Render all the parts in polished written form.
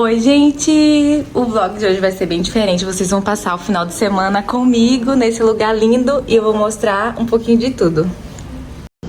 Oi, gente! O vlog de hoje vai ser bem diferente. Vocês vão passar o final de semana comigo nesse lugar lindo e eu vou mostrar um pouquinho de tudo.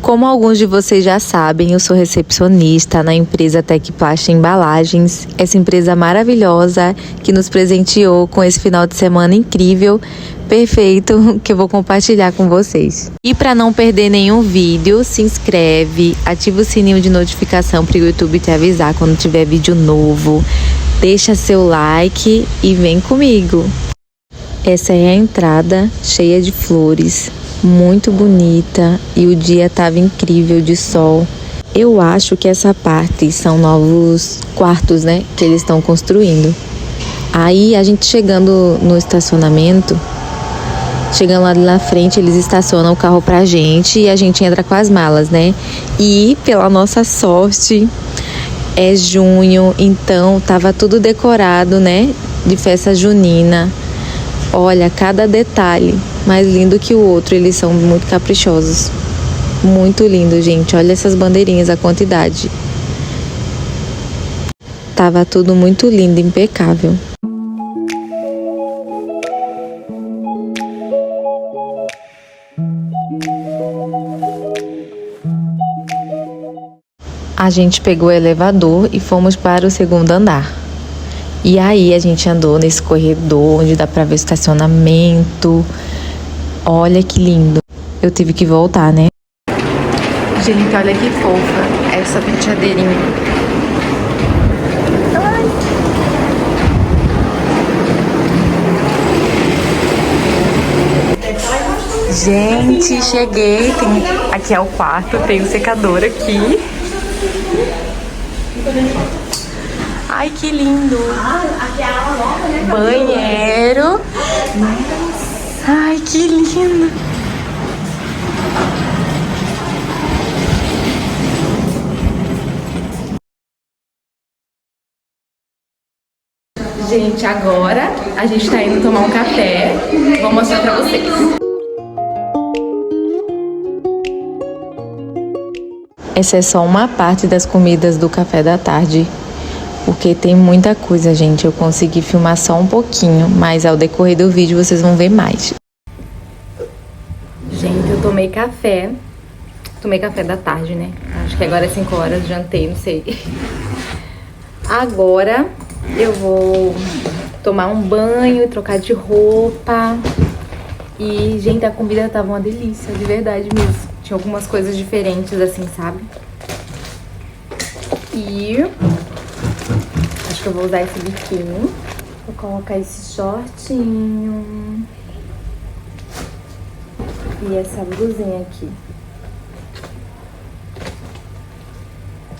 Como alguns de vocês já sabem, eu sou recepcionista na empresa Tecplast Embalagens, essa empresa maravilhosa que nos presenteou com esse final de semana incrível, perfeito, que eu vou compartilhar com vocês. E para não perder nenhum vídeo, se inscreve, ativa o sininho de notificação para o YouTube te avisar quando tiver vídeo novo, deixa seu like e vem comigo. Essa é a entrada, cheia de flores, muito bonita, e o dia estava incrível de sol. Eu acho que essa parte são novos quartos, né, que eles estão construindo. Aí a gente chegando no estacionamento, chegando lá na frente, eles estacionam o carro pra gente e a gente entra com as malas, né? E pela nossa sorte, é junho, então tava tudo decorado, né, de festa junina. Olha, cada detalhe, mais lindo que o outro, eles são muito caprichosos. Muito lindo, gente. Olha essas bandeirinhas, a quantidade. Tava tudo muito lindo, impecável. A gente pegou o elevador e fomos para o segundo andar. E aí a gente andou nesse corredor onde dá pra ver o estacionamento. Olha que lindo. Eu tive que voltar, né? Gente, olha que fofa essa penteadeirinha. Gente, cheguei. Aqui é o quarto, tem um secador aqui. Ai, que lindo! Banheiro. Ai, que lindo! Gente, agora a gente tá indo tomar um café. Vou mostrar pra vocês. Essa é só uma parte das comidas do café da tarde, porque tem muita coisa, gente. Eu consegui filmar só um pouquinho, mas ao decorrer do vídeo vocês vão ver mais. Gente, eu tomei café da tarde, né? Acho que agora é 5 horas, jantei, não sei. Agora eu vou tomar um banho, trocar de roupa. E, gente, a comida tava uma delícia, de verdade mesmo. Tinha algumas coisas diferentes, assim, sabe? E acho que eu vou usar esse biquíni. Vou colocar esse shortinho e essa blusinha aqui.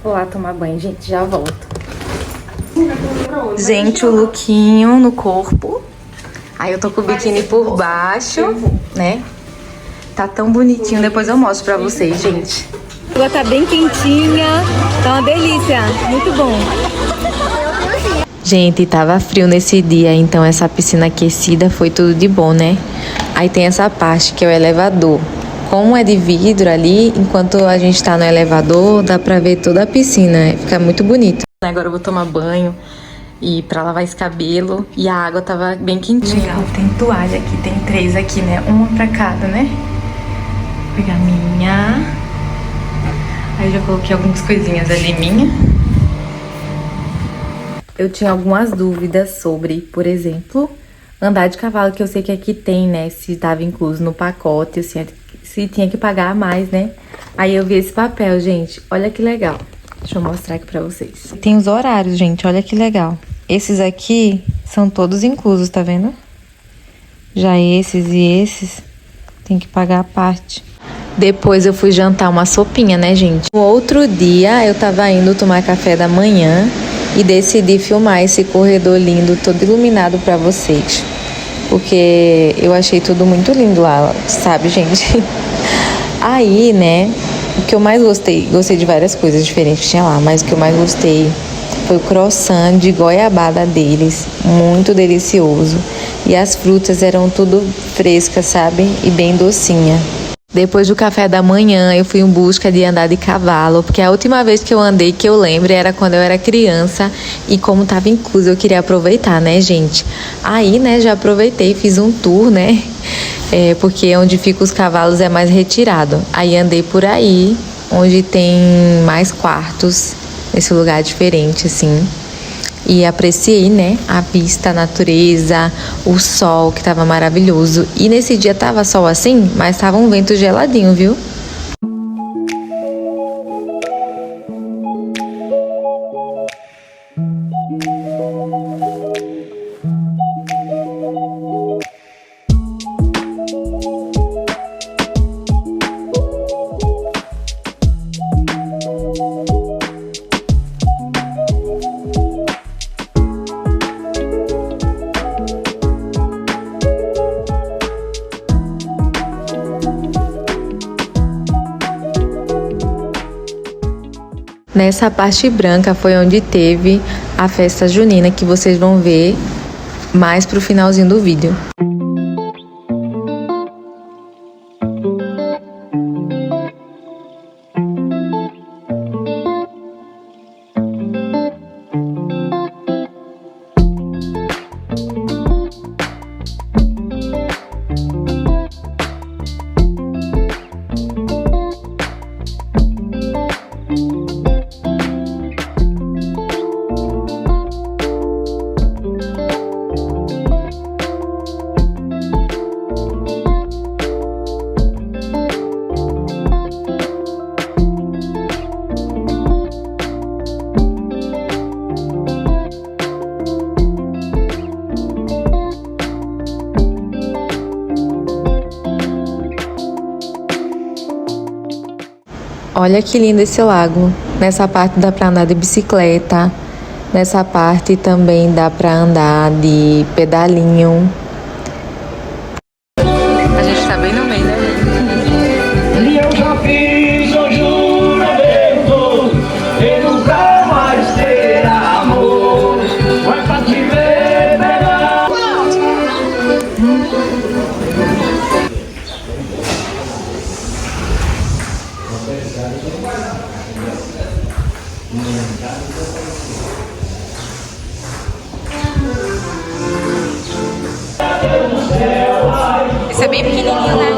Vou lá tomar banho, gente, já volto. Gente, o lookinho no corpo. Aí eu tô com o biquíni por baixo, né? Tá tão bonitinho, depois eu mostro pra vocês, gente. A água tá bem quentinha, tá uma delícia, muito bom. Gente, tava frio nesse dia, então essa piscina aquecida foi tudo de bom, né? Aí tem essa parte que é o elevador. Como é de vidro ali, enquanto a gente tá no elevador, dá pra ver toda a piscina, fica muito bonito. Agora eu vou tomar banho e pra lavar esse cabelo, e a água tava bem quentinha. Legal, tem toalha aqui, tem 3 aqui, né? Uma pra cada, né? Vou pegar a minha. Aí já coloquei algumas coisinhas ali minha. Eu tinha algumas dúvidas sobre, por exemplo, andar de cavalo, que eu sei que aqui tem, né? Se estava incluso no pacote, se tinha que pagar a mais, né? Aí eu vi esse papel, gente. Olha que legal. Deixa eu mostrar aqui pra vocês. Tem os horários, gente. Olha que legal. Esses aqui são todos inclusos, tá vendo? Já esses e esses tem que pagar a parte. Depois eu fui jantar uma sopinha, né, gente? No outro dia eu tava indo tomar café da manhã e decidi filmar esse corredor lindo, todo iluminado pra vocês. Porque eu achei tudo muito lindo lá, sabe, gente? Aí, né, o que eu mais gostei de várias coisas diferentes que tinha lá, mas o que eu mais gostei foi o croissant de goiabada deles, muito delicioso. E as frutas eram tudo frescas, sabe? E bem docinha. Depois do café da manhã, eu fui em busca de andar de cavalo, porque a última vez que eu andei, que eu lembro, era quando eu era criança e como tava incluso, eu queria aproveitar, né, gente? Aí, né, já aproveitei, fiz um tour, né, porque onde ficam os cavalos é mais retirado. Aí andei por aí, onde tem mais quartos, nesse lugar diferente, assim. E apreciei, né, a vista, a natureza, o sol que tava maravilhoso. E nesse dia tava sol assim, mas tava um vento geladinho, viu? Nessa parte branca foi onde teve a festa junina, que vocês vão ver mais pro finalzinho do vídeo. Olha que lindo esse lago. Nessa parte dá pra andar de bicicleta. Nessa parte também dá pra andar de pedalinho. A gente tá bem no meio, né? E eu já fiz o juramento de nunca mais ter amor. Vai pra te ver melhor. Esse é bem pequenininho, né?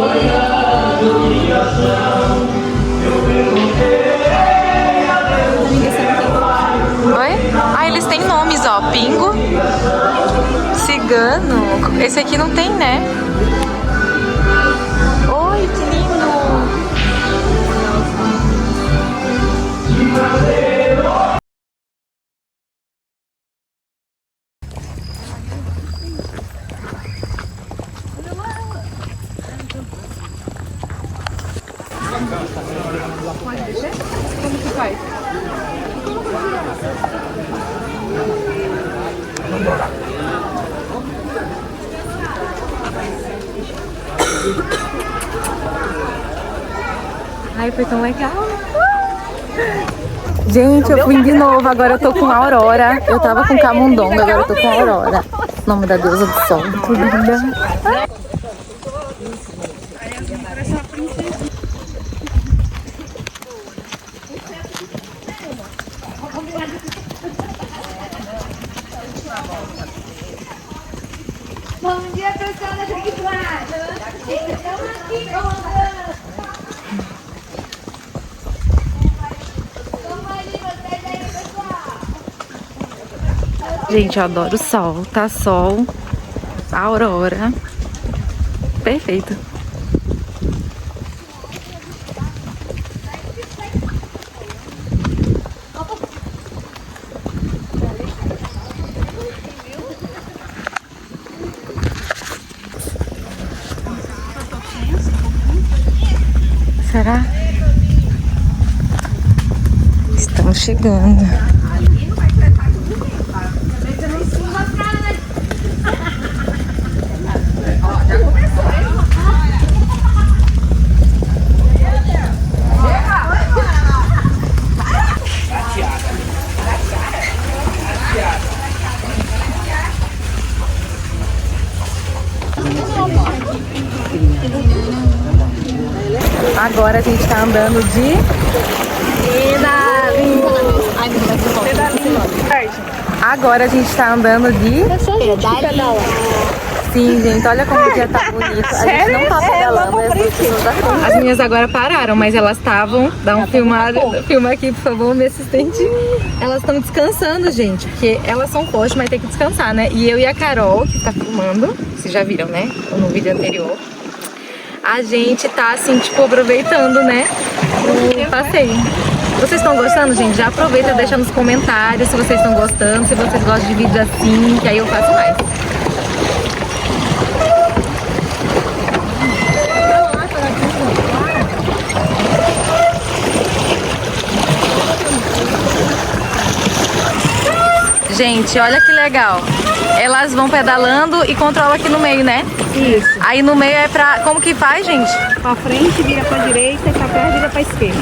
Oi? Ah, eles têm nomes, ó. Pingo, cigano. Esse aqui não tem, né? Oi, que lindo! Como que faz? Ai, foi tão legal. Gente, eu fui de novo. Agora eu tô com a Aurora. Eu tava com Camundonga, agora eu tô com a Aurora. Nome da deusa do sol. Muito linda. Bom dia, pessoal da Big Plaza. Estamos aqui com como aí vocês aí, pessoal? Gente, eu adoro o sol. Tá sol, a aurora. Perfeito. Será? Estamos chegando. Agora a gente tá andando de pedalinho. Agora a gente tá andando de Pedala. Sim, gente, olha como o dia tá bonito. A gente não tá pedalando, as meninas agora pararam, mas elas estavam. Dá um filma aqui, por favor, minha assistente. Elas estão descansando, gente, porque elas são fortes, mas tem que descansar, né? E eu e a Carol, que tá filmando, vocês já viram, né? No vídeo anterior. A gente tá assim, tipo, aproveitando, né? O passeio. Vocês estão gostando, gente? Já aproveita e deixa nos comentários se vocês estão gostando, se vocês gostam de vídeos assim, que aí eu faço mais. Gente, olha que legal. Elas vão pedalando e controlam aqui no meio, né? Isso. Aí no meio é pra... Como que faz, gente? Pra frente, vira pra direita e pra trás, vira pra esquerda.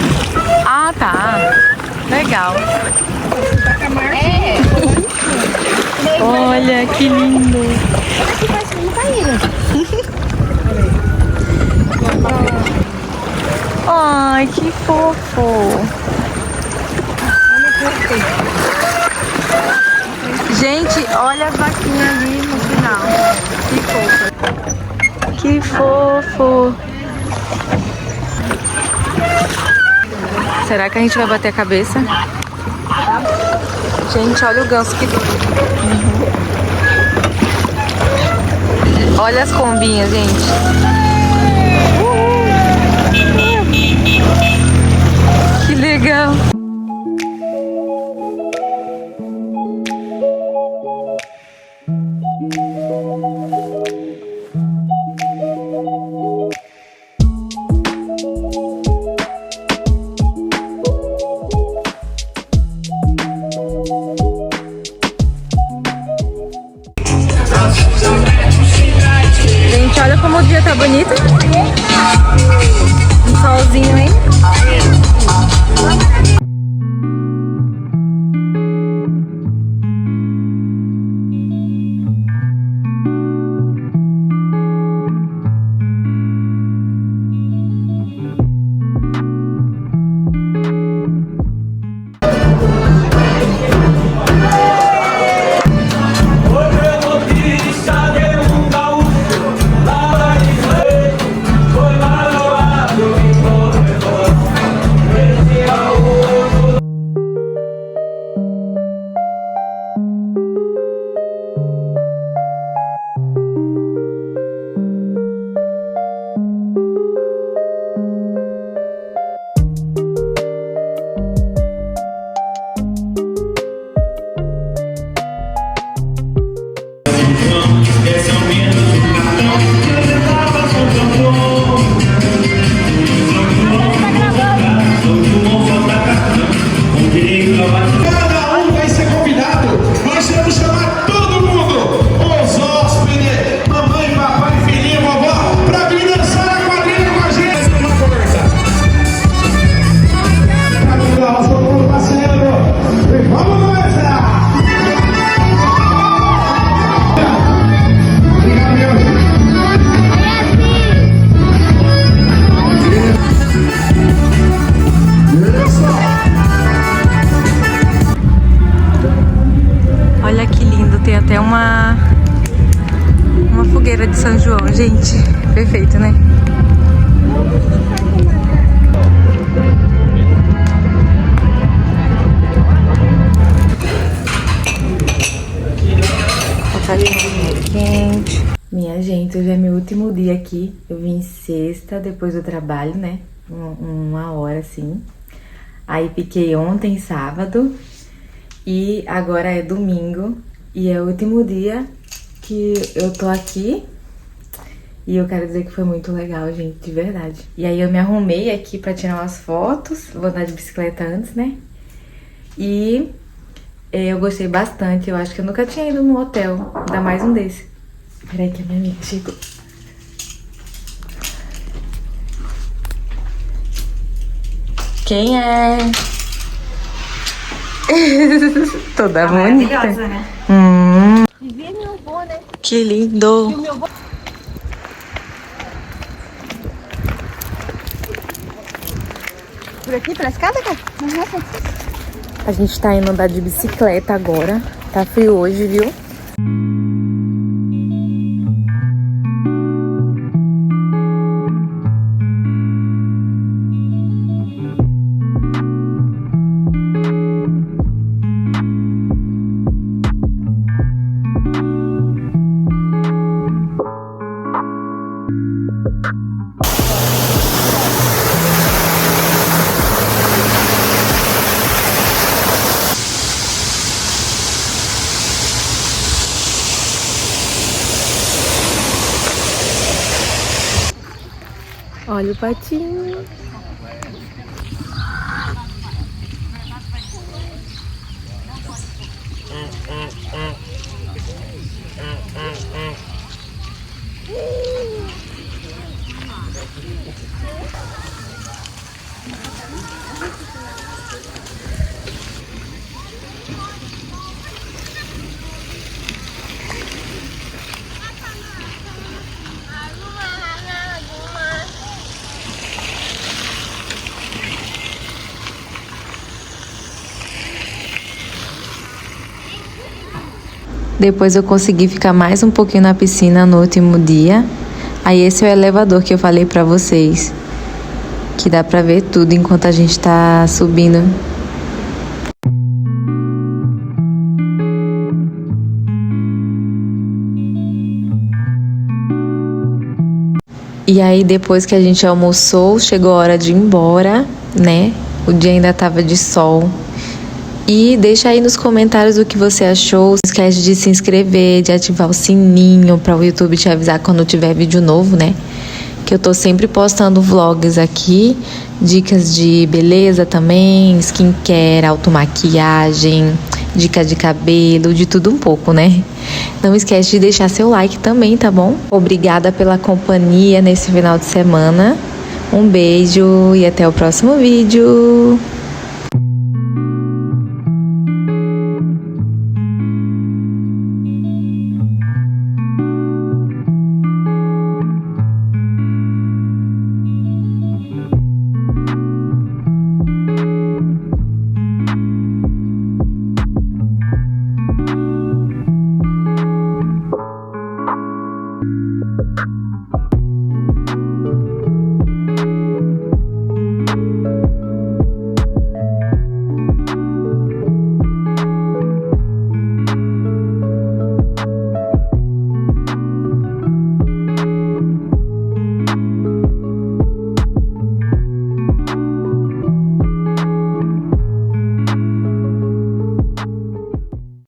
Ah, tá. Legal. Olha que lindo. Aqui parece que não caíram. Ai, que fofo. Gente, olha a vaquinha ali no final. Que fofo. Que fofo. Será que a gente vai bater a cabeça? Gente, olha o ganso que doido. Olha as combinhas, gente. Que legal. Gente, olha como o dia tá bonito. Um solzinho, hein? Olha que lindo, tem até uma fogueira de São João, gente. Perfeito, né? Quente. Minha gente, hoje é meu último dia aqui. Eu vim sexta, depois do trabalho, né? Uma hora assim. Aí piquei ontem, sábado. E agora é domingo. E é o último dia que eu tô aqui. E eu quero dizer que foi muito legal, gente, de verdade. E aí eu me arrumei aqui pra tirar umas fotos. Vou andar de bicicleta antes, né? E eu gostei bastante. Eu acho que eu nunca tinha ido num hotel. Ainda mais um desse. Peraí que a minha amiga chegou. Quem é? Toda bonita. Maravilhosa, né? Vê meu avô, né? Que lindo. Por aqui, pela escada, cara? A gente tá indo andar de bicicleta agora. Tá frio hoje, viu? Olha o patinho. Depois eu consegui ficar mais um pouquinho na piscina no último dia. Aí esse é o elevador que eu falei pra vocês, que dá pra ver tudo enquanto a gente tá subindo. E aí depois que a gente almoçou, chegou a hora de ir embora, né? O dia ainda tava de sol. E deixa aí nos comentários o que você achou. Não esquece de se inscrever, de ativar o sininho para o YouTube te avisar quando tiver vídeo novo, né? Que eu tô sempre postando vlogs aqui, dicas de beleza também, skincare, automaquiagem, dica de cabelo, de tudo um pouco, né? Não esquece de deixar seu like também, tá bom? Obrigada pela companhia nesse final de semana. Um beijo e até o próximo vídeo.